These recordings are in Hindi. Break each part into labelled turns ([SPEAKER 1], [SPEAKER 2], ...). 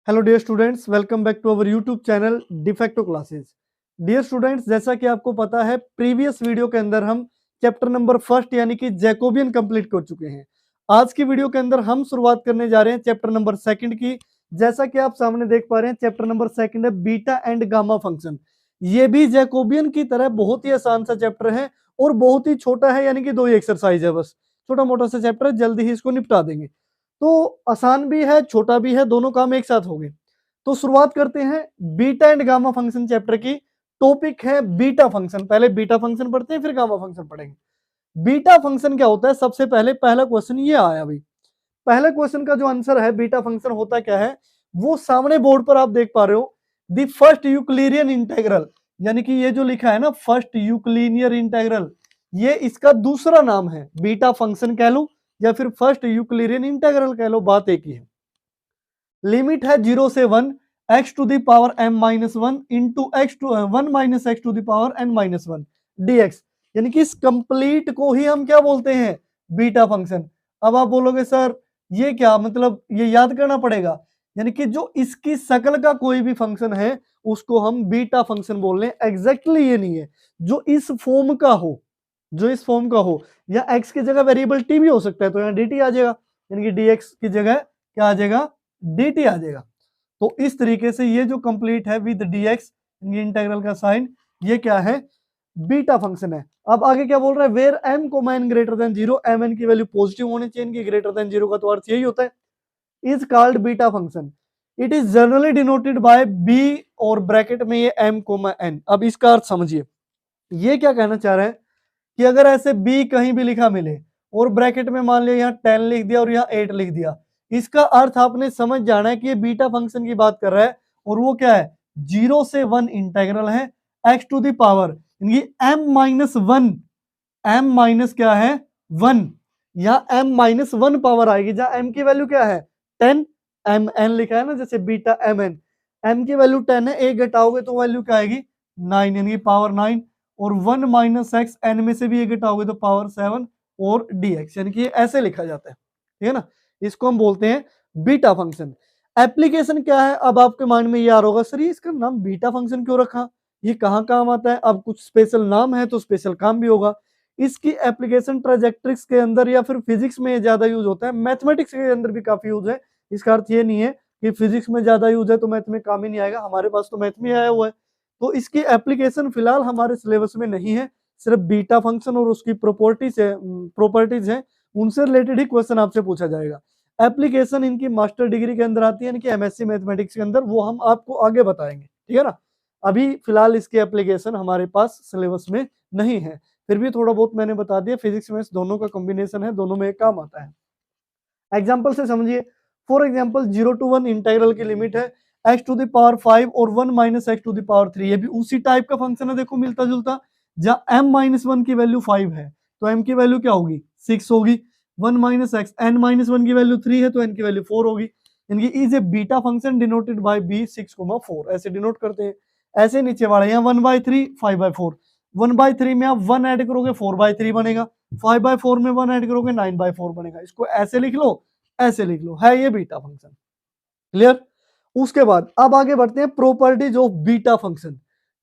[SPEAKER 1] Hello dear students, welcome back to our YouTube channel defacto classes. Dear students, जैसा कि आपको पता है प्रीवियस वीडियो के अंदर हम चैप्टर नंबर फर्स्ट यानी कि जैकोबियन कंप्लीट कर चुके हैं। आज की वीडियो के अंदर हम शुरुआत करने जा रहे हैं चैप्टर नंबर सेकंड की। जैसा कि आप सामने देख पा रहे हैं, चैप्टर नंबर सेकंड है बीटा एंड गामा फंक्शन। ये भी जैकोबियन की तरह बहुत ही आसान सा चैप्टर है और बहुत ही छोटा है, यानी कि 2 ही एक्सरसाइज है, बस छोटा मोटा सा चैप्टर है, जल्दी ही इसको निपटा देंगे। तो आसान भी है, छोटा भी है, दोनों काम एक साथ हो गए। तो शुरुआत करते हैं beta and gamma function chapter की। टॉपिक है बीटा फंक्शन। पहले बीटा फंक्शन पढ़ते हैं, फिर गामा फंक्शन पढ़ेंगे। बीटा फंक्शन क्या होता है, सबसे पहले पहला क्वेश्चन ये आया भाई। पहले क्वेश्चन का जो आंसर है बीटा फंक्शन होता क्या है, वो सामने बोर्ड पर आप देख पा रहे हो। द फर्स्ट यूक्लिडियन इंटेग्रल, यानी कि ये जो लिखा है ना फर्स्ट यूक्लिडियन इंटेग्रल, ये इसका दूसरा नाम है। बीटा फंक्शन कह लो या फिर फर्स्ट यूक्लिडियन इंटेग्रल कह लो, बात एक ही है। लिमिट है 0 से 1 x to the power m minus 1 into x to 1 minus x to the power n minus 1 dx, यानी कि इस कंप्लीट को ही हम क्या बोलते हैं, बीटा फंक्शन। अब आप बोलोगे सर ये क्या मतलब, ये याद करना पड़ेगा। यानी कि जो इसकी शकल का कोई भी फंक्शन है उसको हम बीटा फंक्शन बोल रहे हैं। एग्जैक्टली ये नहीं है, जो इस फॉर्म का हो, जो इस फॉर्म का हो, या x की जगह वेरिएबल t भी हो सकता है, तो यहाँ dt आ जाएगा, यानी कि dx की जगह क्या आ जाएगा, dt आ जाएगा। तो इस तरीके से ये जो कंप्लीट है विद dx, इंटीग्रल का साइन, ये क्या है, बीटा फंक्शन है। अब आगे क्या बोल रहा है, वेयर m को n greater than 0, m n की वैल्यू पॉजिटिव होनी चाहिए, इनकी ग्रेटर देन 0 का तो अर्थ यही होता है, is called beta function. It is generally denoted by b, और ब्रैकेट में ये m, n। अब इसका अर्थ समझिए, ये क्या कहना चाह रहा है कि अगर ऐसे b कहीं भी लिखा मिले और ब्रैकेट में मान लिया यहाँ 10 लिख दिया और यहाँ 8 लिख दिया, इसका अर्थ आपने समझ जाना है कि ये बीटा फंक्शन की बात कर रहा है। और वो क्या है, 0 से 1 इंटेग्रल है x टू द पावर, यानी m माइनस 1, m माइनस क्या है 1, यहाँ m माइनस 1 पावर आएगी, जहां m की वैल्यू क्या है 10, m n लिखा है ना, जैसे बीटा m n, m की वैल्यू 10 है, एक घटाओगे तो वैल्यू क्या आएगी 9, यानी पावर 9, और 1 माइनस एक्स, एन में से भी एक घटाओगे तो पावर 7 और dx, यानी कि ऐसे लिखा जाता है, ठीक है ना। इसको हम बोलते हैं बीटा फंक्शन। एप्लीकेशन क्या है, अब आपके माइंड में ये आ रहा होगा, सर ये इसका नाम बीटा फंक्शन क्यों रखा, ये कहाँ काम आता है। अब कुछ स्पेशल नाम है तो स्पेशल काम भी होगा। इसकी एप्लीकेशन ट्राजेक्ट्रिक्स के अंदर या फिर फिजिक्स में ज्यादा यूज होता है, मैथमेटिक्स के अंदर भी काफी यूज है। इसका अर्थ ये नहीं है कि फिजिक्स में ज्यादा यूज है तो मैथ में काम ही नहीं आएगा, हमारे पास तो मैथ में आया हुआ है। तो इसकी एप्लीकेशन फिलहाल हमारे सिलेबस में नहीं है, सिर्फ बीटा फंक्शन और उसकी प्रॉपर्टीज है, उनसे रिलेटेड ही क्वेश्चन आपसे पूछा जाएगा। एप्लीकेशन इनकी मास्टर डिग्री के अंदर आती है, यानी कि एमएससी मैथमेटिक्स के अंदर, वो हम आपको आगे बताएंगे, ठीक है ना। अभी फिलहाल इसकी एप्लीकेशन हमारे पास सिलेबस में नहीं है, फिर भी थोड़ा बहुत मैंने बता दिया। फिजिक्स में दोनों का कॉम्बिनेशन है, दोनों में काम आता है। एग्जाम्पल से समझिए, फॉर एग्जाम्पल 0 to 1 इंटेग्रल की लिमिट है x टू द पावर 5 और 1 minus x to the power 3, ये भी उसी टाइप का फंक्शन है, देखो मिलता जुलता। जहां m माइनस 1 की वैल्यू 5 है तो m की वैल्यू क्या होगी 6 होगी, 1 माइनस एक्स, n माइनस 1 की वैल्यू 3 है तो n की वैल्यू 4 होगी, यानी कि is a beta function denoted by b 6,4, ऐसे डिनोट करते हैं। ऐसे नीचे वाला यहाँ 1/3 5/4, 1/3 में आप 1 ऐड करोगे 4/3 बनेगा, 5/4 में 1 ऐड करोगे 9/4 बनेगा। इसको ऐसे लिख लो, ऐसे लिख लो, है ये बीटा फंक्शन, क्लियर। उसके बाद अब आगे बढ़ते हैं प्रॉपर्टीज ऑफ बीटा फंक्शन,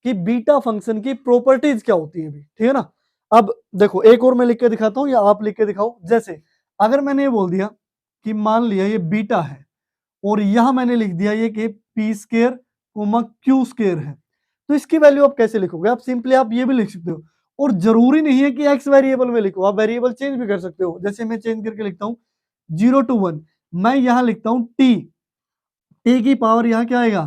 [SPEAKER 1] कि बीटा फंक्शन की प्रॉपर्टीज क्या होती है, ठीक है ना। अब देखो एक और मैं लिख के दिखाता हूं या आप लिख के दिखाओ। जैसे अगर मैंने ये बोल दिया कि मान लिया ये बीटा है और यहां मैंने लिख दिया ये कि पी स्केयर क्यू स्केयर है, तो इसकी वैल्यू आप कैसे लिखोगे, आप सिंपली आप ये भी लिख सकते हो। और जरूरी नहीं है कि एक्स वेरिएबल में लिखो, आप वेरिएबल चेंज भी कर सकते हो। जैसे मैं चेंज करके लिखता हूं 0 to 1, मैं यहां लिखता हूं टी, टी की पावर यहाँ क्या आएगा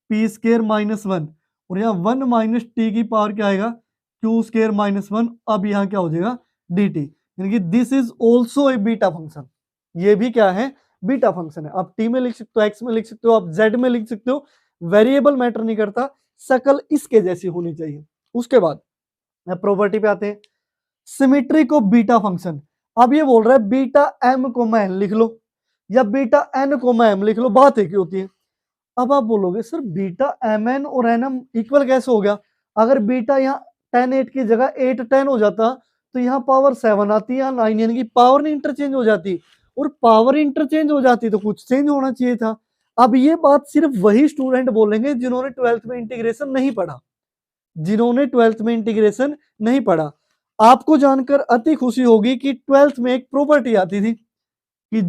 [SPEAKER 1] पी स्केयर माइनस 1, और यहाँ 1 माइनस टी की पावर क्या आएगा क्यू स्केयर माइनस 1। अब यहाँ क्या हो जाएगा डी टी, यानी कि this is also a beta function, ये भी क्या है बीटा फंक्शन है। आप टी में लिख सकते हो, एक्स में लिख सकते हो, आप जेड में लिख सकते हो, वेरिएबल मैटर नहीं करता, शकल इसके जैसी होनी चाहिए। उसके बाद प्रॉपर्टी पे आते हैं, सिमेट्री को बीटा फंक्शन। अब ये बोल रहा है बीटा एम को एन लिख लो या बीटा एन को एम लिख लो, बात एक ही होती है। अब आप बोलोगे सर बीटा एम एन और एन एम इक्वल कैसे हो गया, अगर बीटा यहाँ 10 8 की जगह 8 10 हो जाता तो यहाँ पावर 7 आती, यहाँ 9, यानी कि पावर नहीं इंटरचेंज हो जाती, और पावर इंटरचेंज हो जाती तो कुछ चेंज होना चाहिए था। अब ये बात सिर्फ वही स्टूडेंट बोलेंगे जिन्होंने 12th में इंटीग्रेशन नहीं पढ़ा, जिन्होंने 12th में इंटीग्रेशन नहीं पढ़ा। आपको जानकर अति खुशी होगी कि 12th में एक प्रॉपर्टी आती थी कि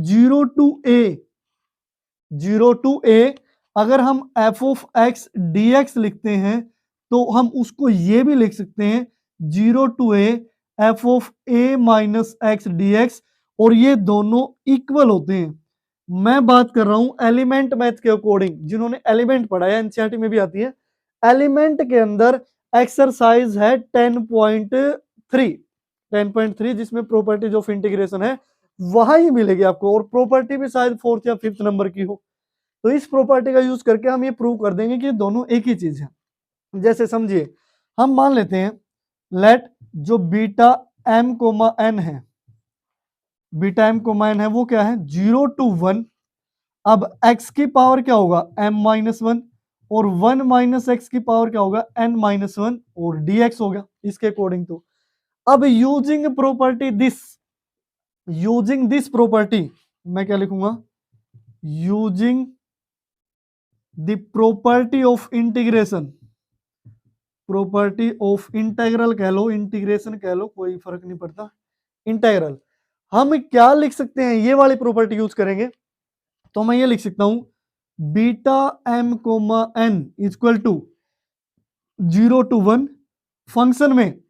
[SPEAKER 1] 0 टू ए अगर हम F of x d x लिखते हैं तो हम उसको ये भी लिख सकते हैं 0 to a f of a minus x d x, और ये दोनों इक्वल होते हैं। मैं बात कर रहा हूं एलिमेंट मैथ के अकॉर्डिंग, जिन्होंने एलिमेंट पढ़ा है एनसीईआरटी में भी आती है। एलिमेंट के अंदर एक्सरसाइज है 10.3 जिसमें प्रॉपर्टीज ऑफ इंटीग्रेशन है, वहां ही मिलेगी आपको, और प्रॉपर्टी भी शायद 4th या 5th नंबर की हो। तो इस प्रॉपर्टी का यूज करके हम ये प्रूव कर देंगे कि दोनों एक ही चीज है। जैसे समझिए, हम मान लेते हैं लेट जो बीटा एम कोमा एन है, बीटा एम कोमा एन है वो क्या है 0 टू 1। अब x की पावर क्या होगा m माइनस 1, और 1 माइनस एक्स की पावर क्या होगा n माइनस 1, और dx हो गया इसके अकॉर्डिंग। तो अब यूजिंग दिस प्रॉपर्टी मैं क्या लिखूंगा, using the property of integration, property of integral कह लो, इंटीग्रेशन कह लो, कोई फर्क नहीं पड़ता, इंटेग्रल। हम क्या लिख सकते हैं, ये वाली प्रॉपर्टी यूज करेंगे तो मैं ये लिख सकता हूं beta m comma n equal to 0 to 1 function में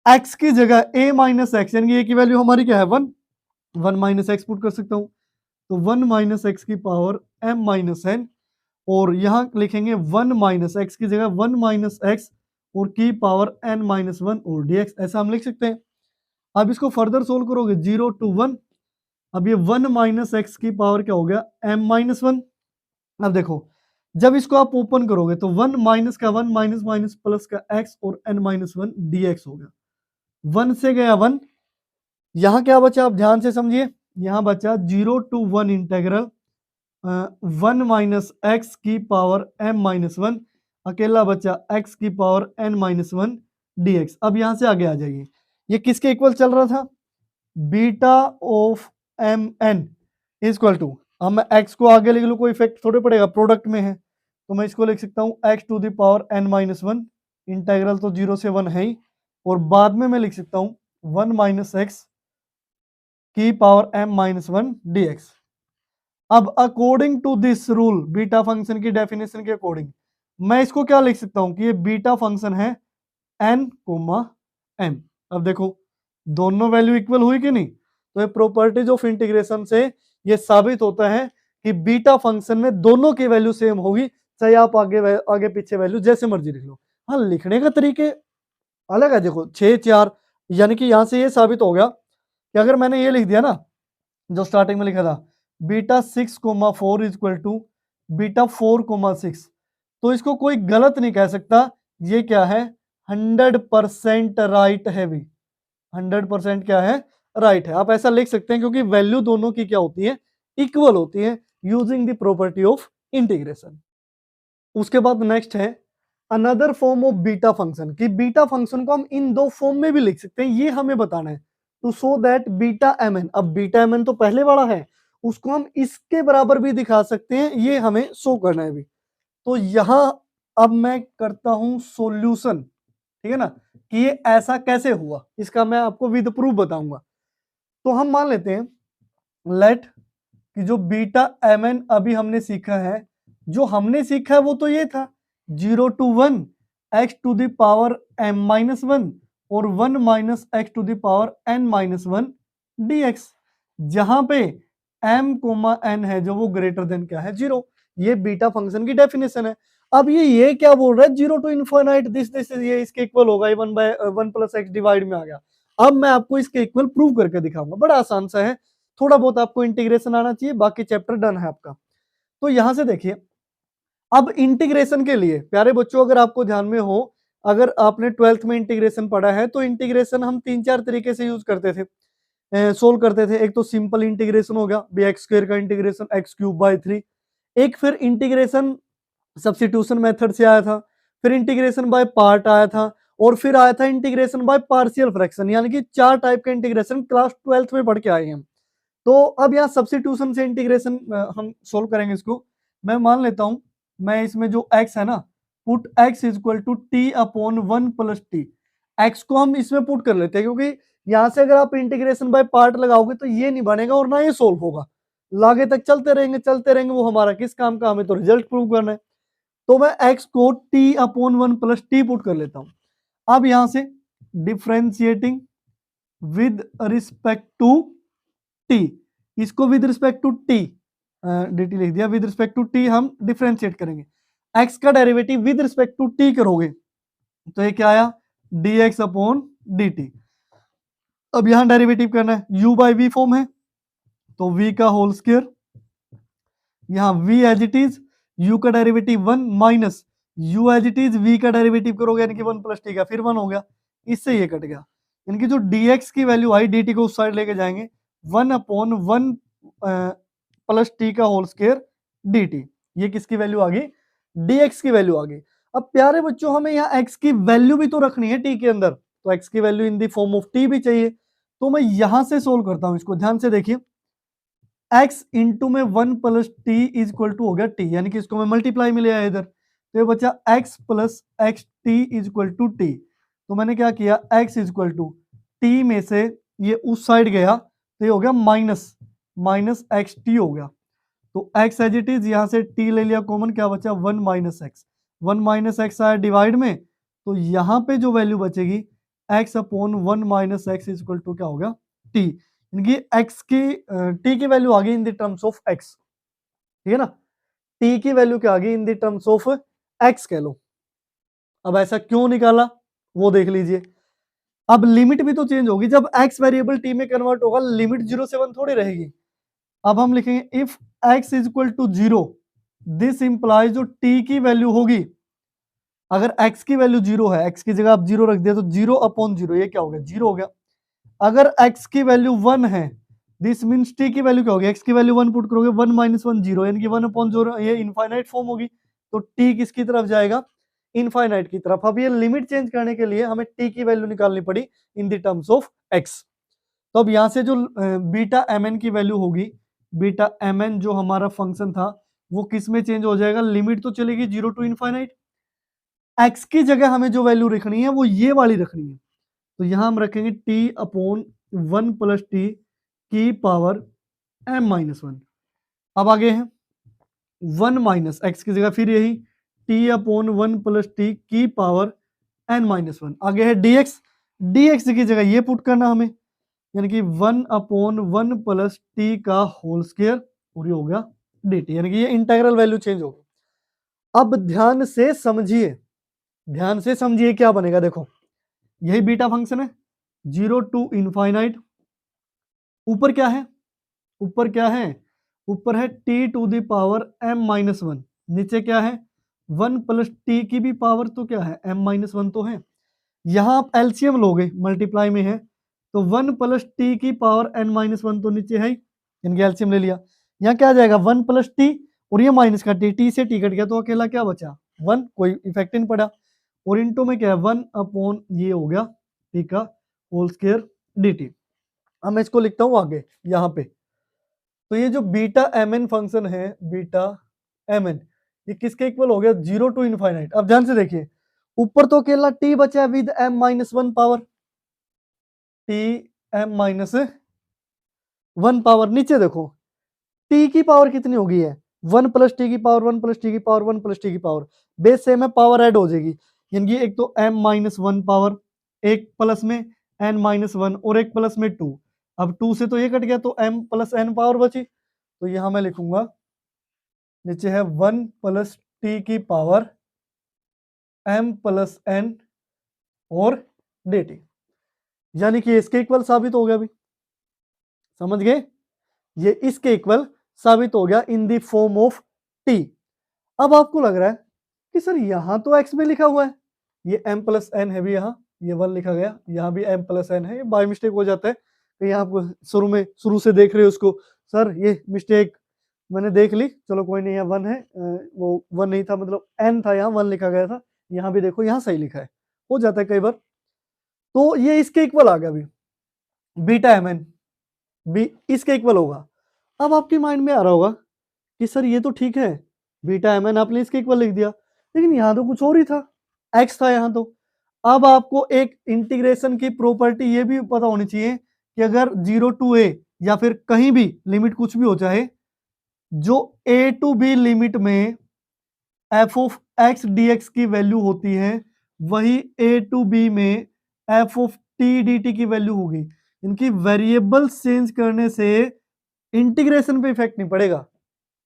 [SPEAKER 1] x की जगह a माइनस एक्स, यानी a की वैल्यू हमारी क्या है 1 माइनस एक्स पुट कर सकता हूं, तो 1 माइनस एक्स की पावर m माइनस एन, और यहां लिखेंगे 1 माइनस एक्स की जगह 1 माइनस एक्स और की पावर n माइनस 1 और dx, ऐसा हम लिख सकते हैं। अब इसको फर्दर सोल्व करोगे 0 टू 1, अब ये 1 माइनस एक्स की पावर क्या हो गया m माइनस 1। अब देखो जब इसको आप ओपन करोगे तो 1 माइनस का 1 माइनस माइनस प्लस का x और n माइनस 1 dx हो गया, 1 से गया 1, यहां क्या बचा आप ध्यान से समझिए, यहां बचा 0 टू 1 इंटेग्रल 1 माइनस एक्स की पावर m माइनस 1, अकेला बचा x की पावर n माइनस 1 dx। अब यहां से आगे आ जाइए, ये किसके इक्वल चल रहा था, beta of m n equal to, अब मैं x को आगे लिख लूं कोई इफेक्ट थोड़े पड़ेगा, प्रोडक्ट में है, तो मैं इसको लिख सकता हूं x to the power n minus 1, integral तो 0 से 1 है ही, और बाद में मैं लिख सकता हूं 1 माइनस एक्स की पावर m माइनस 1 dx। अब according to this rule, beta function की डेफिनेशन के अकॉर्डिंग मैं इसको क्या लिख सकता हूं कि ये बीटा फंक्शन है n कोमा m। अब देखो दोनों वैल्यू इक्वल हुई कि नहीं, तो ये प्रॉपर्टीज ऑफ इंटीग्रेशन से ये साबित होता है कि बीटा फंक्शन में दोनों की वैल्यू सेम होगी, चाहे आप आगे पीछे वैल्यू जैसे मर्जी लिख लो। हाँ, लिखने का तरीके अलग है, देखो 6 4, यानी कि यहां से ये साबित हो गया कि अगर मैंने ये लिख दिया ना जो स्टार्टिंग में लिखा था beta 6 comma 4 equal to beta 4 comma 6, तो इसको कोई गलत नहीं कह सकता, ये क्या है 100% राइट है भी, 100% क्या है राइट है। आप ऐसा लिख सकते हैं क्योंकि वैल्यू दोनों की क्या होती है इक्वल होती है, using the property of integration. उसके बाद नेक्स्ट है another form of beta function, कि बीटा फंक्शन को हम इन दो फॉर्म में भी लिख सकते हैं, ये हमें बताना है। To show that beta m n, अब बीटा एम एन तो पहले वाला है, उसको हम इसके बराबर भी दिखा सकते हैं, ये हमें शो करना है भी। तो यहां अब मैं करता हूं सॉल्यूशन, ठीक है ना, कि ये ऐसा कैसे हुआ, इसका मैं आपको विद प्रूफ बताऊंगा। तो हम मान लेते हैं लेट कि जो बीटा एम एन अभी हमने सीखा है, जो हमने सीखा है वो तो ये था 0 to 1 x to the power m minus 1 और 1 minus x to the power n minus 1 dx, जहां पे m कोमा n है जो वो ग्रेटर देन क्या है 0, ये बीटा फंक्शन की डेफिनेशन है। अब ये क्या बोल रहा है 0 टू इनफाइनाइट दिस ये इसके इक्वल होगा, ये 1 प्लस एक्स डिवाइड में आ गया। अब मैं आपको इसके इक्वल प्रूव करके दिखाऊंगा, बड़ा आसान सा है, थोड़ा बहुत आपको इंटीग्रेशन आना चाहिए, बाकी चैप्टर डन है आपका। तो यहां से देखिए, अब इंटीग्रेशन के लिए प्यारे बच्चों अगर आपको ध्यान में हो, अगर आपने 12th में इंटीग्रेशन पढ़ा है तो इंटीग्रेशन हम 3 4 तरीके से यूज करते थे, सोल्व करते थे। एक तो सिंपल इंटीग्रेशन हो गया, x स्क्वायर का इंटीग्रेशन x क्यूब बाय 3, एक फिर इंटीग्रेशन सब्स्टिट्यूशन मेथड से आया था, फिर इंटीग्रेशन बाय पार्ट आया था, और फिर आया था इंटीग्रेशन बाय पार्शियल फ्रैक्शन, यानी कि 4 टाइप का इंटीग्रेशन क्लास 12th में पढ़ के आए हैं हम। तो अब यहाँ सब्स्टिट्यूशन से इंटीग्रेशन हम सोल्व करेंगे इसको। मैं मान लेता हूं, मैं इसमें जो x है ना, put x equal to t upon 1 plus t, x को हम इसमें पुट कर लेते हैं, क्योंकि यहां से अगर आप इंटीग्रेशन बाय पार्ट लगाओगे तो ये नहीं बनेगा और ना ये सोल्व होगा, लागे तक चलते रहेंगे, वो हमारा किस काम का, हमें तो रिजल्ट प्रूव करना है। तो मैं x को t upon 1 plus T put कर लेता हूं। अब यहां से differentiating with respect to T, इसको with respect to T dt लिख दिया, विद रिस्पेक्ट टू टी हम डिफ्रेंशिएट करेंगे। x का derivative with respect to T करोगे तो ये क्या आया, dx अपॉन dt। अब यहां डेरिवेटिव करना है, u बाई वी फॉर्म है तो v का होल स्क्वायर, यहां v as it is, u का derivative 1 minus u as it is, v का डेरिवेटिव करोगे यानी कि 1 प्लस टी का, फिर 1 हो गया, इससे ये कट गया, इनकी जो dx की वैल्यू आई dt को उस साइड लेके जाएंगे, 1 अपॉन 1 प्लस टी का होल स्क्वायर dt, ये किसकी वैल्यू आ गई, dx की वैल्यू आ गई। अब प्यारे बच्चों हमें यहाँ x की वैल्यू भी तो रखनी है t के अंदर, तो x की value in the form of t भी चाहिए, तो मैं यहां से सोल्व करता हूं इसको, ध्यान से देखिए, x इंटू में 1 plus t is equal to हो गया t, यानी कि इसको मैं मल्टीप्लाई में ले आया इधर, तो ये बचा x plus x t is equal to t. तो मैंने क्या किया, x is equal to t में से ये उस साइड गया तो ये हो गया माइनस एक्स टी हो गया, तो x एज इट इज, यहां से t ले लिया कॉमन, क्या बचा 1 माइनस एक्स, 1 माइनस एक्स आया डिवाइड में, तो यहां पे जो वैल्यू बचेगी x upon 1 minus x is equal to क्या हो गया t, इनकी x की t की वैल्यू आ गई in the terms of x, ठीक है ना, t की वैल्यू क्या आ गई in the terms of x कह लो। अब ऐसा क्यों निकाला वो देख लीजिए, अब लिमिट भी तो चेंज होगी, जब x वेरिएबल t में कन्वर्ट होगा लिमिट 0 से 1 थोड़ी रहेगी। अब हम लिखेंगे if x is equal to 0, this implies जो t की वैल्यू होगी, अगर x की वैल्यू 0 है, x की जगह आप 0 रख दिया तो 0 अपॉन 0, ये क्या हो गया 0 हो गया। अगर x की वैल्यू 1 है, दिस मींस t की वैल्यू क्या होगी, x की वैल्यू 1 पुट करोगे, 1 माइनस 1 0, यानी कि 1 अपॉन 0, ये इनफाइनाइट फॉर्म होगी, तो t किसकी तरफ जाएगा, इनफाइनाइट की तरफ। अब ये लिमिट चेंज करने के लिए हमें t की वैल्यू निकालनी पड़ी in the terms of x। तो अब यहां से जो बीटा mn की वैल्यू होगी, बीटा mn जो हमारा फंक्शन था वो किस में चेंज हो जाएगा, लिमिट तो चलेगी 0 टू इनफाइनाइट, x की जगह हमें जो वैल्यू रखनी है वो ये वाली रखनी है, तो यहां हम रखेंगे t अपॉन 1 प्लस टी की पावर m माइनस 1। अब आगे है 1 माइनस एक्स की जगह फिर यही t अपॉन 1 प्लस टी की पावर n माइनस 1। आगे है dx, dx की जगह ये पुट करना हमें, यानी कि 1 अपॉन 1 प्लस टी का होल स्क्वायर, और ये हो गया dt, यानी कि ये इंटीग्रल वैल्यू चेंज होगी। अब ध्यान से समझिए क्या बनेगा, देखो यही बीटा फंक्शन है, 0 टू इनफाइनाइट, ऊपर क्या है, ऊपर है t to the power m minus 1, नीचे क्या है 1 प्लस टी की भी पावर तो क्या है m माइनस 1 तो है, यहां आप एलसीएम लोगे मल्टीप्लाई में है तो 1 प्लस टी की पावर n माइनस 1 तो नीचे है, इनके एलसीएम ले लिया, यहाँ क्या आ जाएगा 1 प्लस टी, और ये माइनस का टी से टी कट गया तो अकेला क्या बचा 1, कोई इफेक्ट नहीं पड़ा, और इनटू में क्या है 1 अपॉन ये हो गया टी का होल स्क्वायर dt। अब मैं इसको लिखता हूं आगे यहाँ पे, तो ये जो बीटा mn फंक्शन है, बीटा mn, ये किसके इक्वल हो गया 0 टू इनफाइनाइट। अब ध्यान से देखिए, ऊपर तो अकेला t बचा है with m minus 1 power, t m minus 1 power, नीचे देखो t की पावर कितनी होगी है 1 प्लस टी की पावर 1 प्लस टी की पावर 1 प्लस टी की पावर, बेस सेम है पावर ऐड हो जाएगी, यानी कि एक तो m माइनस 1 पावर, एक प्लस में n माइनस 1 और एक प्लस में 2, अब 2 से तो ये कट गया तो m प्लस n पावर बची, तो यहां मैं लिखूंगा नीचे है 1 प्लस टी की पावर m प्लस n और dt, यानी कि इसके इक्वल साबित हो गया, अभी समझ गए, ये इसके इक्वल साबित हो गया in the form of t। अब आपको लग रहा है कि सर यहां तो x में लिखा हुआ है, ये m प्लस n है भी, यहाँ ये 1 लिखा गया, यहाँ भी m प्लस n है, ये बाय मिस्टेक हो जाता है, तो यहाँ आपको शुरू से देख रहे हो उसको, सर ये मिस्टेक मैंने देख ली, चलो कोई नहीं, यहाँ 1 है, वो 1 नहीं था, मतलब n था, यहाँ 1 लिखा गया था, यहाँ भी देखो यहाँ सही लिखा है, हो जाता है कई बार, तो ये इसके इक्वल आ गया अभी बीटा mn। बी इसके इक्वल होगा। अब आपके माइंड में आ रहा होगा कि सर ये तो ठीक है, बीटा एम एन आपने इसके इक्वल लिख दिया, लेकिन यहाँ तो कुछ और ही था, एक्स था यहाँ तो। अब आपको एक इंटीग्रेशन की प्रॉपर्टी ये भी पता होनी चाहिए कि अगर 0 टू ए या फिर कहीं भी लिमिट कुछ भी हो चाहे, जो ए टू बी लिमिट में F of x d x की वैल्यू होती है, वही ए टू बी में F of T D T की वैल्यू होगी। इनकी वेरिएबल चेंज करने से इंटीग्रेशन पे इफेक्ट नहीं पड़ेगा,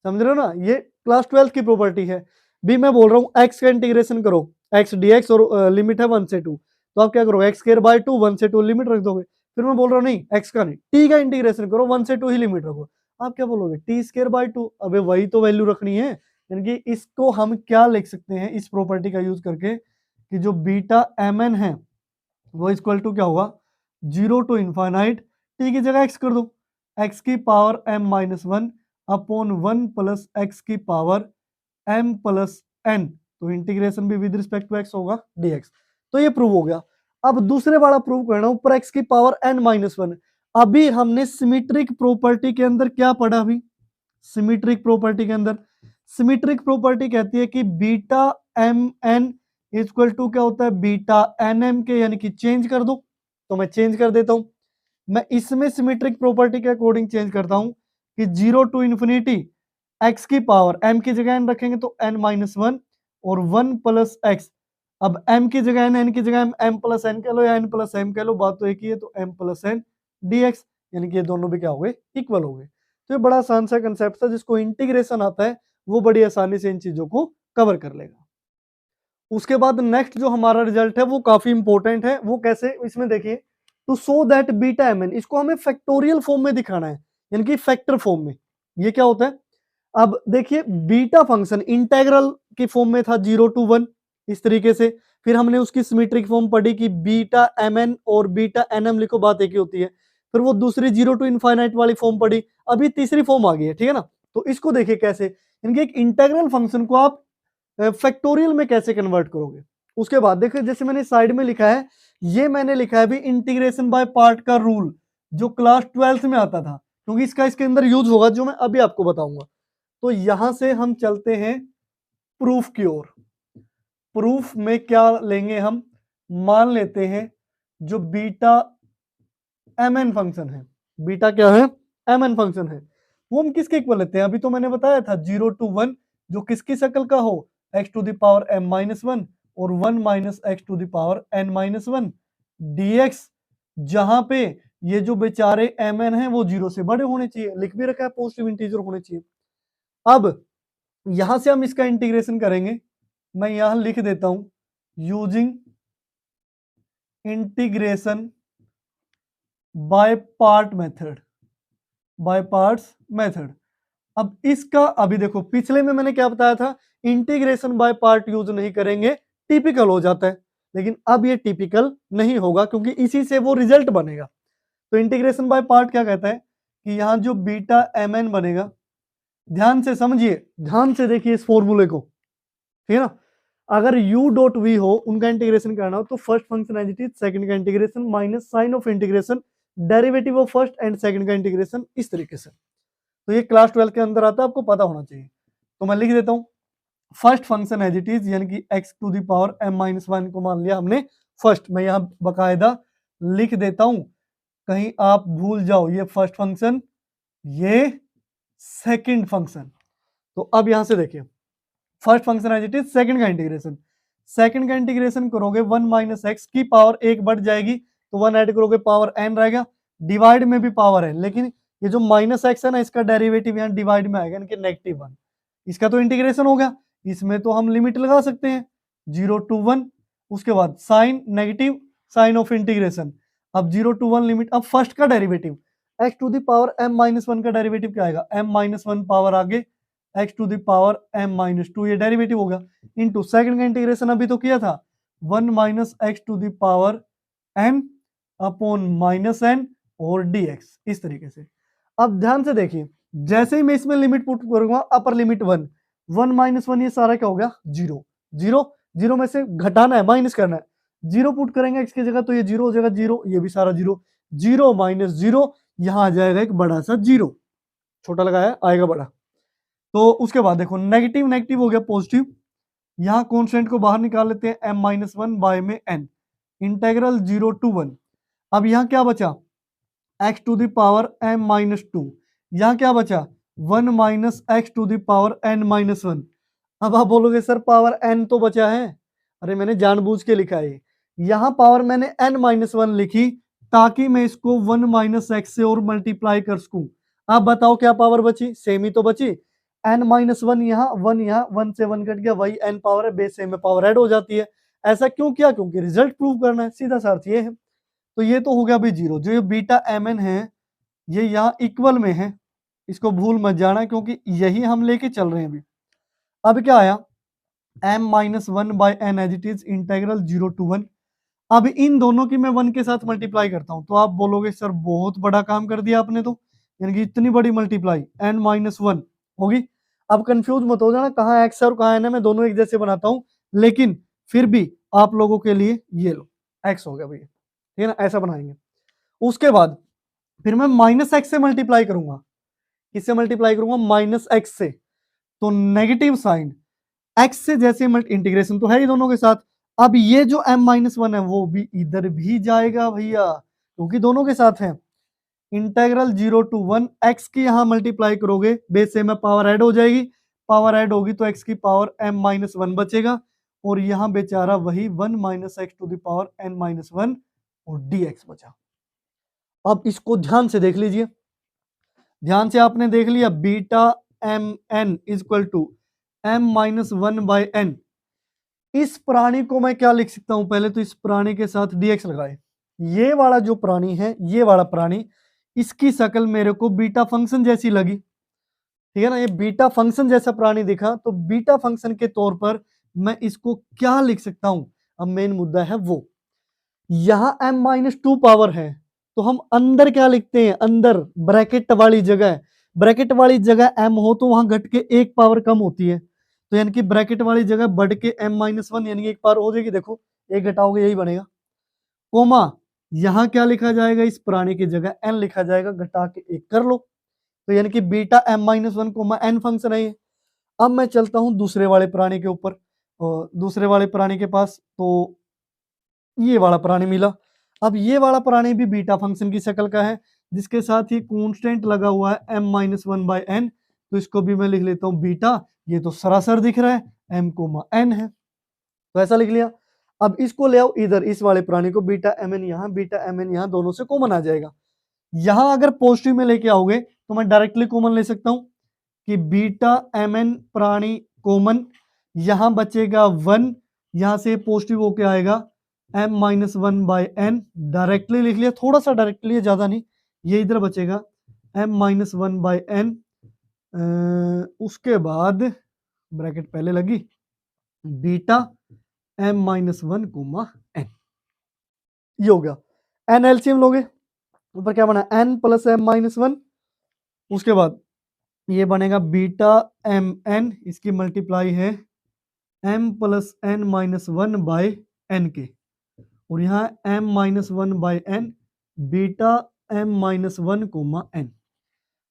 [SPEAKER 1] समझ रहे हो ना। ये क्लास 12 की प्रॉपर्टी है। भी मैं बोल रहा हूँ एक्स का इंटीग्रेशन करो, एक्स डी एक्स और लिमिट है 1 से 2, तो आप क्या करोगे, एक्स स्क्वायर बाय 2, 1 से 2 लिमिट रख दोगे। फिर मैं बोल रहा हूँ नहीं एक्स का नहीं, टी का इंटीग्रेशन करो, 1 से 2 ही लिमिट रखो। आप क्या बोलोगे, टी स्क्वायर बाय 2, अबे वही तो वैल्यू रखनी है। यानी कि इसको हम क्या लिख सकते हैं इस प्रॉपर्टी का यूज करके, कि जो बीटा एम एन है वो इक्वल टू क्या होगा, 0 टू इनफाइनाइट, टी की जगह एक्स कर दो, एक्स की power m minus 1 upon 1 plus x की पावर m प्लस n, तो इंटीग्रेशन भी विद रिस्पेक्ट टू एक्स होगा dx। तो ये प्रूव हो गया। अब दूसरे वाला प्रूव करना, ऊपर एक्स की पावर n माइनस 1। अभी हमने सिमेट्रिक प्रॉपर्टी के अंदर क्या पढ़ा, अभी सिमेट्रिक प्रॉपर्टी के अंदर, सिमेट्रिक प्रॉपर्टी कहती है कि beta m n equal to क्या होता है, बीटा एन एम के, यानी कि चेंज कर दो। तो मैं चेंज कर देता हूं, मैं इसमें सिमेट्रिक प्रॉपर्टी के अकॉर्डिंग चेंज करता हूं कि 0 टू इंफिनिटी एक्स की पावर m की जगह n रखेंगे तो n माइनस 1 और 1 प्लस एक्स। अब m की जगह n की जगह m प्लस n कह लो या n प्लस m कह लो, बात तो एक ही है, तो m प्लस n dx, यानी कि ये दोनों भी क्या हो गए, इक्वल हो गए। तो ये बड़ा आसान सा कंसेप्ट था, जिसको इंटीग्रेशन आता है वो बड़ी आसानी से इन चीजों को कवर कर लेगा। उसके बाद नेक्स्ट जो हमारा रिजल्ट है वो काफी इंपॉर्टेंट है। वो कैसे, इसमें देखिए, to show that beta m n, इसको हमें फैक्टोरियल फॉर्म में दिखाना है, यानी कि फैक्टर फॉर्म में। ये क्या होता है, अब देखिए बीटा फंक्शन इंटेग्रल की फॉर्म में था 0 टू 1 इस तरीके से। फिर हमने उसकी सिमेट्रिक फॉर्म पढ़ी कि बीटा एम एन और बीटा एन एम लिखो, बात एक ही होती है। फिर वो दूसरी 0 टू इनफाइनाइट वाली फॉर्म पढ़ी, अभी तीसरी फॉर्म आ गई है, ठीक है ना। तो इसको देखिए कैसे, इनके एक इंटेग्रल फंक्शन को आप फैक्टोरियल में कैसे कन्वर्ट करोगे। उसके बाद देखिए, जैसे मैंने साइड में लिखा है, ये मैंने लिखा है भी इंटीग्रेशन बाय पार्ट का रूल, जो क्लास 12th में आता था, क्योंकि इसका इसके अंदर यूज होगा, जो मैं अभी आपको बताऊंगा। तो यहां से हम चलते हैं प्रूफ की ओर। प्रूफ में क्या लेंगे हम, मान लेते हैं जो बीटा एम एन फंक्शन है, बीटा क्या है, एम एन फंक्शन है, वो हम किसके इक्वल लेते हैं। अभी तो मैंने बताया था 0 टू 1, जो किसकी शक्ल का हो, x to the power m minus 1 और 1 minus x to the power n minus 1 dx, जहां पे ये जो बेचारे एम एन है वो 0 से बड़े होने चाहिए, लिख भी रखा है पॉजिटिव इंटीजर होने चाहिए। अब यहां से हम इसका इंटीग्रेशन करेंगे, मैं यहां लिख देता हूं using integration by part method, by parts method. अब इसका, अभी देखो पिछले में मैंने क्या बताया था, इंटीग्रेशन बाय पार्ट यूज नहीं करेंगे, टिपिकल हो जाता है, लेकिन अब ये टिपिकल नहीं होगा, क्योंकि इसी से वो रिजल्ट बनेगा। तो इंटीग्रेशन बाय पार्ट क्या कहता है कि यहां जो बीटा एम एन बनेगा, ध्यान से समझिए, ध्यान से देखिए इस फॉर्मूले को, ठीक है ना। अगर u डॉट v हो, उनका इंटीग्रेशन करना हो, तो first function as it is, second का integration minus sign of integration, derivative of first and second का इंटीग्रेशन, इस तरीके से। तो ये क्लास 12 के अंदर आता है, आपको पता होना चाहिए। तो मैं लिख देता हूं first function as it is, यानी कि x to the power m minus 1 को मान लिया हमने फर्स्ट। मैं यहां बकायदा लिख देता हूं, कहीं आप भूल जाओ, ये फर्स्ट फंक्शन, ये सेकंड फंक्शन। तो अब यहां से देखिए, first function as it is, second का इंटीग्रेशन, सेकंड का इंटीग्रेशन करोगे 1 माइनस एक्स की पावर 1 बढ़ जाएगी, तो 1 ऐड करोगे पावर n रहेगा, डिवाइड में भी पावर है, लेकिन ये जो माइनस एक्स है ना, इसका डेरिवेटिव यहाँ डिवाइड में आएगा, यानी कि नेगेटिव 1। इसका तो इंटीग्रेशन हो गया, इसमें तो हम लिमिट लगा सकते हैं 0 टू 1, उसके बाद sign negative sign of integration, अब 0 टू 1 लिमिट। अब फर्स्ट का derivative x to the power m minus 1 का डेरिवेटिव क्या आएगा, m माइनस 1 पावर आगे x to the power m minus 2, ये डेरिवेटिव होगा, इनटू सेकंड का इंटीग्रेशन अभी तो किया था 1 minus x to the power n upon minus n और dx, इस तरीके से। अब ध्यान से देखिए, जैसे ही मैं इसमें लिमिट पुट करूंगा, अपर लिमिट 1, 1 माइनस 1, ये सारा क्या हो गया, 0 0 0 में से घटाना है, माइनस करना है, 0 पुट करेंगे x की जगह, तो ये 0 हो जाएगा 0, ये भी सारा 0 0 माइनस 0, यहाँ आ जाएगा एक बड़ा सा जीरो, छोटा लगाया आएगा बड़ा। तो उसके बाद देखो नेगेटिव नेगेटिव हो गया पॉजिटिव, यहाँ कॉन्स्टेंट को बाहर निकाल लेते हैं m-1 बाय में n, इंटेग्रल 0 to 1। अब यहाँ क्या बचा x to the power m-2, यहाँ क्या बचा 1 minus x to the power n-1। अब आप बोलोगे सर पावर n तो बचा है, अरे मैंने जानबूझ के लिखा है, यहाँ पावर मैंने n-1 लिखी ताकि मैं इसको 1 माइनस एक्स से और मल्टीप्लाई कर सकूं। आप बताओ क्या पावर बची, सेम ही तो बची, n-1 यहाँ 1 यहाँ 1 से 1 कट गया, वही n पावर है, बेस सेम में पावर ऐड हो जाती है। ऐसा क्यों किया, क्योंकि रिजल्ट प्रूव करना है, सीधा सा अर्थ ये है। तो ये तो हो गया अभी जीरो, जो ये बीटा mn है ये यहाँ इक्वल में है, इसको भूल मत जाना क्योंकि यही हम लेके चल रहे हैं अभी। अब क्या आया m-1 by n as it is integral 0 to 1। अब इन दोनों की मैं 1 के साथ मल्टीप्लाई करता हूं तो आप बोलोगे सर बहुत बड़ा काम कर दिया आपने, तो यानी कि इतनी बड़ी मल्टीप्लाई n-1 होगी। अब कंफ्यूज मत हो जाना कहाँ x है और कहाँ n है, मैं दोनों एक जैसे बनाता हूं, लेकिन फिर भी आप लोगों के लिए ये लो x हो गया भैया, ठीक है ना, ऐसा बनाएंगे। उसके बाद फिर मैं माइनस एक्स से मल्टीप्लाई करूंगा, किससे मल्टीप्लाई करूंगा माइनस एक्स से, तो नेगेटिव साइन एक्स से जैसे इंटीग्रेशन तो है ही दोनों के साथ। अब ये जो m-1 है वो भी इधर भी जाएगा भैया, क्योंकि दोनों के साथ है। इंटेग्रल 0 to 1 एक्स की यहां मल्टीप्लाई करोगे बेस से में पावर ऐड हो जाएगी, पावर ऐड होगी तो एक्स की पावर m-1 बचेगा, और यहां बेचारा वही 1 minus x to the power n-1 और dx बचा। अब इसको ध्यान से देख लीजिए, ध्यान से आपने देख लिया beta mn equal to m-1 by n। इस प्राणी को मैं क्या लिख सकता हूं, पहले तो इस प्राणी के साथ dx लगाए, ये वाला जो प्राणी है ये वाला प्राणी, इसकी शक्ल मेरे को बीटा फंक्शन जैसी लगी, ठीक है ना, ये बीटा फंक्शन जैसा प्राणी दिखा, तो बीटा फंक्शन के तौर पर मैं इसको क्या लिख सकता हूं। अब मेन मुद्दा है वो, यहां m-2 पावर है तो हम अंदर क्या लिखते हैं, अंदर ब्रैकेट वाली जगह, ब्रैकेट वाली जगह m हो तो वहां घट के एक पावर कम होती है, तो यानी कि ब्रैकेट वाली जगह बढ़ के m-1 यानी कि एक पावर हो जाएगी, देखो एक घटाओगे यही बनेगा, कोमा यहां क्या लिखा जाएगा, इस प्राणी की जगह n लिखा जाएगा, घटा के एक कर लो, तो यानी कि beta m-1 comma n function है ये। अब मैं चलता हूं दूसरे वाले प्राणी के ऊपर, और दूसरे वाले प्राणी के पास, तो ये वाला प्राणी मिला। अब ये वाला प्राणी भी बीटा फंक्शन की शक्ल का है, जिसके साथ ही कांस्टेंट लगा हुआ है m-1 बाय n, तो इसको भी मैं लिख लेता हूं बीटा, ये तो सरासर दिख रहा है m कोमा n है, तो ऐसा लिख लिया। अब इसको ले आओ इधर, इस वाले प्राणी को, बीटा mn यहाँ बीटा mn यहाँ, दोनों से कॉमन आ जाएगा। यहां अगर पॉजिटिव में लेके आओगे तो मैं डायरेक्टली कॉमन ले सकता हूं कि बीटा mn प्राणी कॉमन, यहां बचेगा 1, यहां से पॉजिटिव होके आएगा m-1 बाय n, डायरेक्टली लिख लिया, थोड़ा सा डायरेक्टली है ज्यादा नहीं, ये इधर बचेगा m-1 बाय n। उसके बाद ब्रैकेट पहले लगी बीटा m-1 कोमा n, ये हो गया। n एलसीएम लोगे, ऊपर क्या बना n प्लस m-1, उसके बाद ये बनेगा बीटा mn, इसकी मल्टीप्लाई है m plus n-1 by n के, और यहाँ m-1 by n beta m-1 comma n।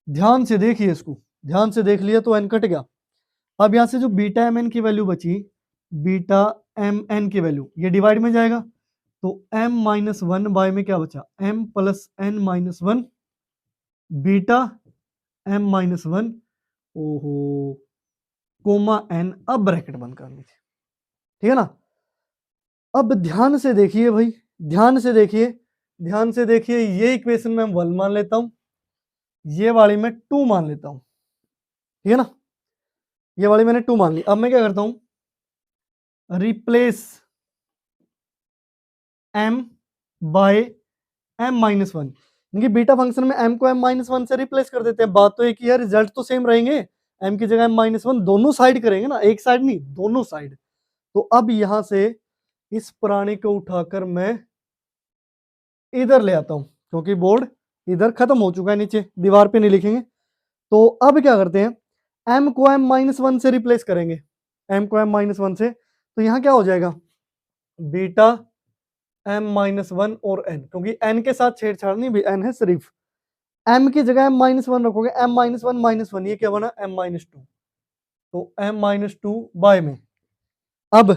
[SPEAKER 1] ध्यान से देखिए इसको, ध्यान से देख लिया तो n कट गया। अब यहाँ से जो बीटा mn की वैल्यू बची, बीटा mn की वैल्यू ये डिवाइड में जाएगा, तो m-1 बाय में क्या बचा m plus n-1 beta m-1 ओहो कोमा n, अब ब्रैकेट बंद कर लीजिए, ठीक है ना। अब ध्यान से देखिए भाई, ध्यान से देखिए, ध्यान से देखिए, ये इक्वेशन में 1 मान लेता हूं, ये वाली में 2 मान लेता हूं, ठीक है ना, ये वाली मैंने 2 मान ली। अब मैं क्या करता हूं, रिप्लेस m बाय m-1, क्योंकि बीटा फंक्शन में m को m-1 से रिप्लेस कर देते हैं, बात तो एक ही है, रिजल्ट तो सेम रहेंगे, m की जगह m-1 दोनों साइड करेंगे ना, एक साइड नहीं दोनों साइड। तो अब यहां से इस प्राणी को उठाकर मैं इधर ले आता हूं, क्योंकि बोर्ड इधर खत्म हो चुका है, नीचे दीवार पे नहीं लिखेंगे। तो अब क्या करते हैं, m को m-1 से रिप्लेस करेंगे, m को m-1 से, तो यहां क्या हो जाएगा बीटा m-1 और n, क्योंकि n के साथ छेड़छाड़ नहीं भी, n है सिर्फ m की जगह m-1 रखोगे, m-1 ये क्या बना m-2, तो m-2 बाय में, अब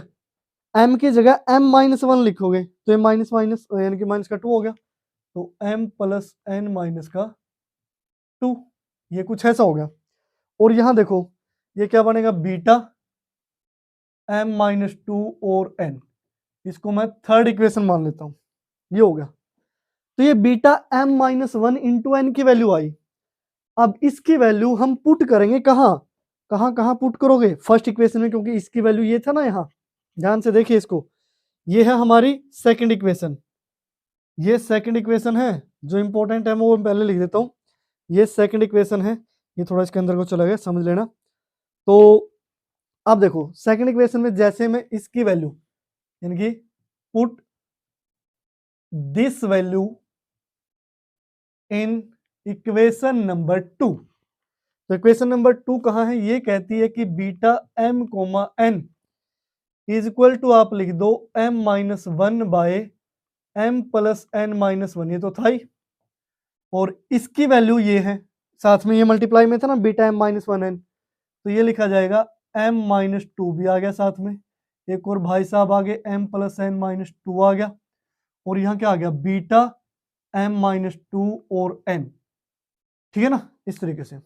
[SPEAKER 1] m की जगह m-1 लिखोगे तो ये माइनस माइनस यानी कि माइनस का 2 हो गया, तो m प्लस n माइनस का 2, ये कुछ ऐसा हो गया। और यहां देखो ये क्या बनेगा बीटा m-2 और n, इसको मैं थर्ड इक्वेशन मान लेता हूं, ये हो गया। तो ये बीटा m-1 इंटू एन की वैल्यू आई। अब इसकी वैल्यू हम पुट करेंगे कहां कहां कहां पुट करोगे, फर्स्ट इक्वेशन में, क्योंकि इसकी वैल्यू ये था ना, यहां ध्यान से देखिए इसको, ये है हमारी सेकंड इक्वेशन, ये सेकंड इक्वेशन है, जो इंपॉर्टेंट है वो मैं पहले लिख देता हूं, ये सेकंड इक्वेशन है, ये थोड़ा इसके अंदर को चला गया समझ लेना। तो अब देखो सेकंड इक्वेशन में जैसे मैं इसकी वैल्यू यानी कि put this value in equation number 2, तो इक्वेशन नंबर 2 कहां है, ये कहती है कि beta m comma n is equal to, आप लिख दो m-1 bye m plus n-1, ये तो था ही, और इसकी वैल्यू ये है, साथ में ये मल्टीप्लाई में था ना बीटा m-1n, तो ये लिखा जाएगा m-2 भी आ गया साथ में, एक और भाई साहब आगे m प्लस n-2 आ गया, और यहाँ क्या आ गया बीटा m-2 और n, ठीक है ना, इस तरीके से।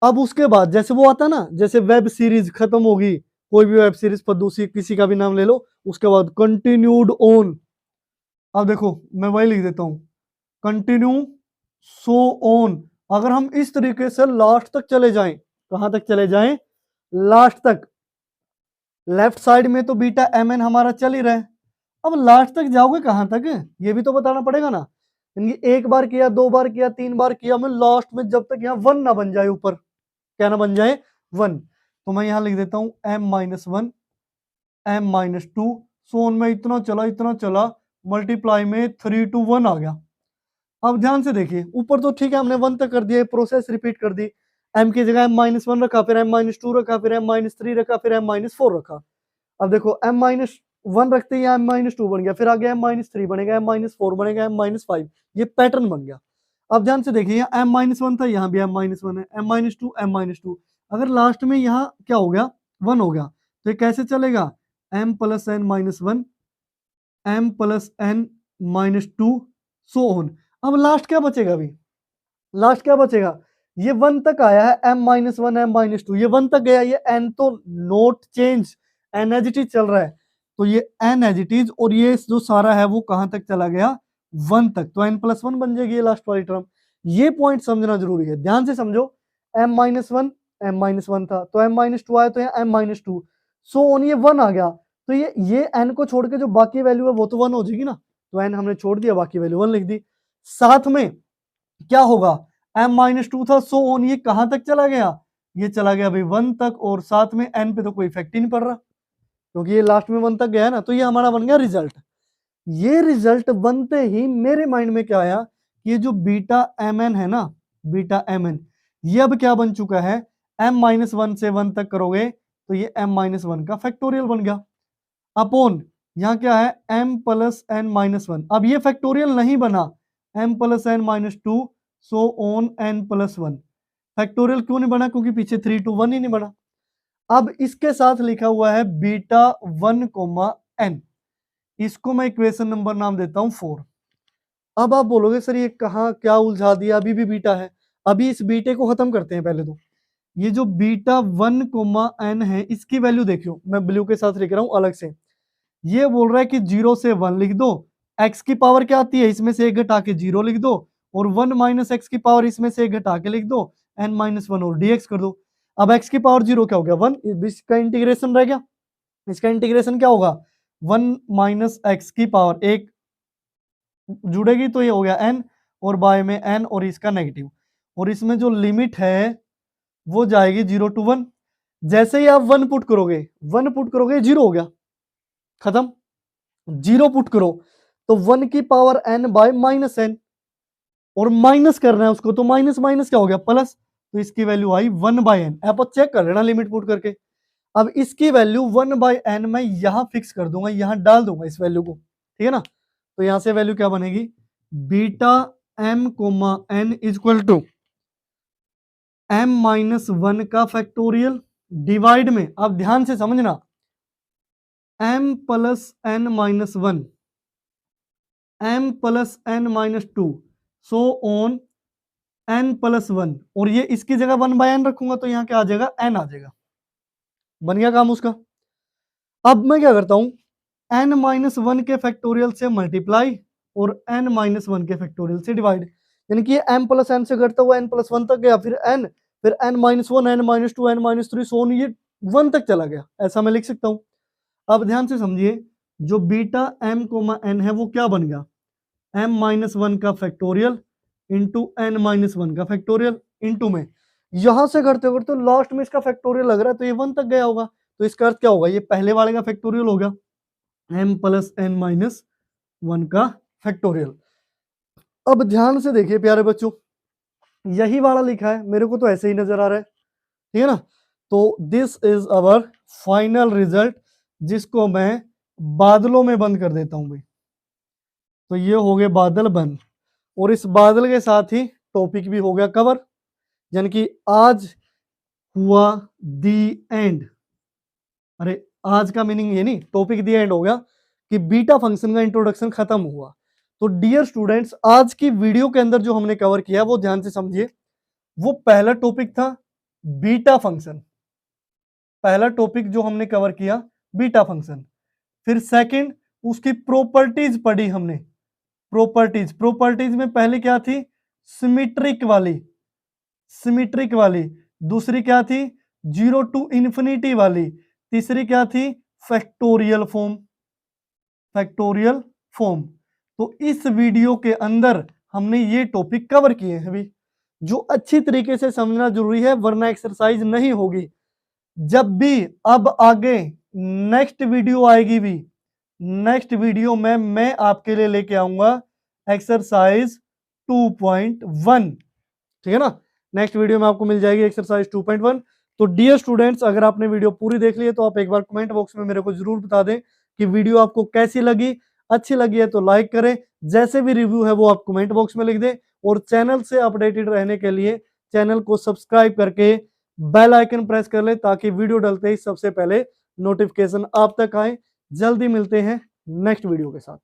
[SPEAKER 1] अब उसके बाद जैसे वो आता ना, जैसे वेब सीरीज खत्म होगी, कोई भी वेब सीरीज पर दूसरी किसी का भी नाम ले लो, उसके बाद कंटिन्यूड ऑन, अब देखो मैं वही लिख देता हूं कंटिन्यू सो ऑन। अगर हम इस तरीके से लास्ट तक चले जाएं, कहां तक चले जाएं, लास्ट तक, लेफ्ट साइड में तो बीटा एम एन हमारा चल ही रहा है, अब लास्ट तक जाओगे कहां तक, ये भी तो बताना पड़ेगा ना, यानी एक बार किया, 2 बार किया, 3 बार किया, मैं लास्ट में जब तक यहाँ 1 ना बन जाए, ऊपर क्या ना बन जाए 1, तो मैं यहां लिख देता हूं m-1 m-2, सो ऑन में इतना चला मल्टीप्लाई में 3 to 1 आ गया। अब ध्यान से देखिए ऊपर तो ठीक है हमने 1 तक कर दिया, प्रोसेस रिपीट कर दी, m की जगह m-1 रखा, फिर m-2 रखा, फिर m-3 रखा, फिर m-4 रखा। अब देखो m-1 रखते ही m-2 बन गया, फिर आगे m-3 बनेगा, m-4 बनेगा, m-5, ये पैटर्न बन गया। अब ध्यान से देखिए यहाँ m-1 था, यहाँ भी m-1 है, m-2 m-2, अगर लास्ट में यहाँ क्या हो गया 1 हो गया, तो ये कैसे चलेगा m plus n-1 m plus n-2 so on. अब लास्ट क्या बचेगा, अभी लास्ट क्या बचेगा, ये 1 तक आया है m-1 m-2, ये 1 तक गया, ये n तो not change, n as it is चल रहा है, तो ये n एज इट इज, और ये जो सारा है वो कहां तक चला गया 1 तक, तो n+1 बन जाएगी ये लास्ट वाली टर्म। ये पॉइंट समझना जरूरी है, ध्यान से समझो, m-1 m-1 था, तो m-2 आया, तो यहाँ m-2 सो ऑन, ये 1 आ गया, तो ये n को छोड़ के जो बाकी वैल्यू है वो तो 1 हो जाएगी ना, तो n हमने छोड़ दिया, बाकी वैल्यू 1 लिख दी। साथ में क्या होगा m-2 था, सो ऑन, ये कहां तक चला गया, ये चला गया भाई 1 तक, और साथ में n पे तो कोई इफेक्ट ही नहीं पड़ रहा क्योंकि ये लास्ट में 1 तक गया है ना, तो ये हमारा बन गया रिजल्ट। ये रिजल्ट बनते ही मेरे माइंड में क्या आया, ये जो बीटा mn है ना, बीटा mn, ये अब क्या बन चुका है, m-1 से 1 तक करोगे तो ये m-1 का फैक्टोरियल बन गया, अपॉन यहाँ क्या है m प्लस n-1, अब ये फैक्टोरियल नहीं बना m plus n-2 so on n+1, factorial क्यों नहीं बना, क्योंकि पीछे 3 to 1 ही नहीं बना। अब इसके साथ लिखा हुआ है बीटा 1 कोमा n, इसको मैं इक्वेशन नंबर नाम देता हूं 4। अब आप बोलोगे सर ये कहाँ क्या उलझा दिया, अभी भी बीटा है, अभी इस बीटे को खत्म करते हैं पहले तो। ये जो बीटा 1 कोमा n है, इसकी वैल्यू देखियो, मैं ब्लू के साथ लिख रहा हूं अलग से, ये बोल रहा है कि 0 से 1 लिख दो, x की पावर क्या आती है, इसमें से 1 घटा के 0 लिख दो, और 1 माइनस एक्स की पावर इसमें से 1 घटा के लिख दो, n-1 और dx कर दो। अब x की पावर 0 क्या हो गया 1, इसका इंटीग्रेशन रह गया, इसका इंटीग्रेशन क्या होगा 1 माइनस एक्स की पावर 1 जुड़ेगी तो ये हो गया n, और बाय में n, और इसका नेगेटिव, और इसमें जो लिमिट है वो जाएगी 0 to 1, जैसे ही आप 1 पुट करोगे 0 हो गया खत्म, 0 पुट करो तो 1 की power n bye minus n, और माइनस करना है उसको तो माइनस माइनस क्या हो गया प्लस, तो इसकी वैल्यू आई 1 बाय n, आप चेक कर लेना लिमिट पुट करके। अब इसकी वैल्यू 1 बाय n मैं यहां फिक्स कर दूंगा, यहां डाल दूंगा इस वैल्यू को, ठीक है ना, तो यहां से वैल्यू क्या बनेगी beta m comma n is equal to m-1 का फैक्टोरियल डिवाइड में, अब ध्यान से समझना, m plus n-1, m plus n-2, so on n plus 1, और ये इसकी जगह 1/n रखूंगा तो यहाँ क्या आ जाएगा, n आ जाएगा। बन गया काम उसका। अब मैं क्या करता हूं, n-1 के फैक्टोरियल से मल्टीप्लाई और n-1 के फैक्टोरियल से डिवाइड, यानी कि ये m प्लस n से घटता हुआ n प्लस 1 तक गया, फिर n, फिर n-1, n-2, n-3, so on, ये 1 तक चला गया। ऐसा मैं लिख सकता हूं। अब ध्यान से समझिए, जो बीटा m कोमा n है वो क्या बन गया, m-1 का फैक्टोरियल इंटू n-1 का फैक्टोरियल इंटू में, यहां से करते करते लास्ट में इसका फैक्टोरियल लग रहा है तो ये 1 तक गया होगा, तो इसका अर्थ क्या होगा, ये पहले वाले का फैक्टोरियल होगा, m प्लस n-1 का फैक्टोरियल। अब ध्यान से देखिए प्यारे बच्चों, यही वाला लिखा है, मेरे को तो ऐसे ही नजर आ रहा है, ठीक है ना। तो this is our final result, जिसको मैं बादलों में बंद कर देता हूं भाई। तो ये हो गए बादल बंद, और इस बादल के साथ ही टॉपिक भी हो गया कवर, यानी कि आज हुआ दी एंड। अरे आज का मीनिंग ये नहीं, टॉपिक दी एंड हो गया कि बीटा फंक्शन का इंट्रोडक्शन खत्म हुआ। तो डियर स्टूडेंट्स, आज की वीडियो के अंदर जो हमने कवर किया वो ध्यान से समझिए। वो पहला टॉपिक था बीटा फंक्शन, पहला टॉपिक जो हमने कवर किया बीटा फंक्शन। फिर सेकंड, उसकी प्रॉपर्टीज पढ़ी हमने, प्रॉपर्टीज में पहले क्या थी, सिमेट्रिक वाली, सिमेट्रिक वाली, दूसरी क्या थी, 0 टू इंफिनिटी वाली, तीसरी क्या थी, फैक्टोरियल फॉर्म, फैक्टोरियल फॉर्म। तो इस वीडियो के अंदर हमने ये टॉपिक कवर किए हैं अभी, जो अच्छी तरीके से समझना जरूरी है, वरना एक्सरसाइज नहीं होगी। जब भी अब आगे नेक्स्ट वीडियो आएगी भी, नेक्स्ट वीडियो में मैं आपके लिए लेके आऊंगा एक्सरसाइज 2.1, ठीक है ना। नेक्स्ट वीडियो में आपको मिल जाएगी एक्सरसाइज 2.1। तो डियर स्टूडेंट्स, अगर आपने वीडियो पूरी देख ली है तो आप एक बार कमेंट बॉक्स में मेरे को जरूर बता दें कि वीडियो आपको कैसी लगी। अच्छी लगी है तो लाइक करें, जैसे भी रिव्यू है वो आप कमेंट बॉक्स में लिख दें, और चैनल से अपडेटेड रहने के लिए चैनल को सब्सक्राइब करके बेल आइकन प्रेस कर ले, ताकि वीडियो डलते ही सबसे पहले नोटिफिकेशन आप तक आए। जल्दी मिलते हैं नेक्स्ट वीडियो के साथ।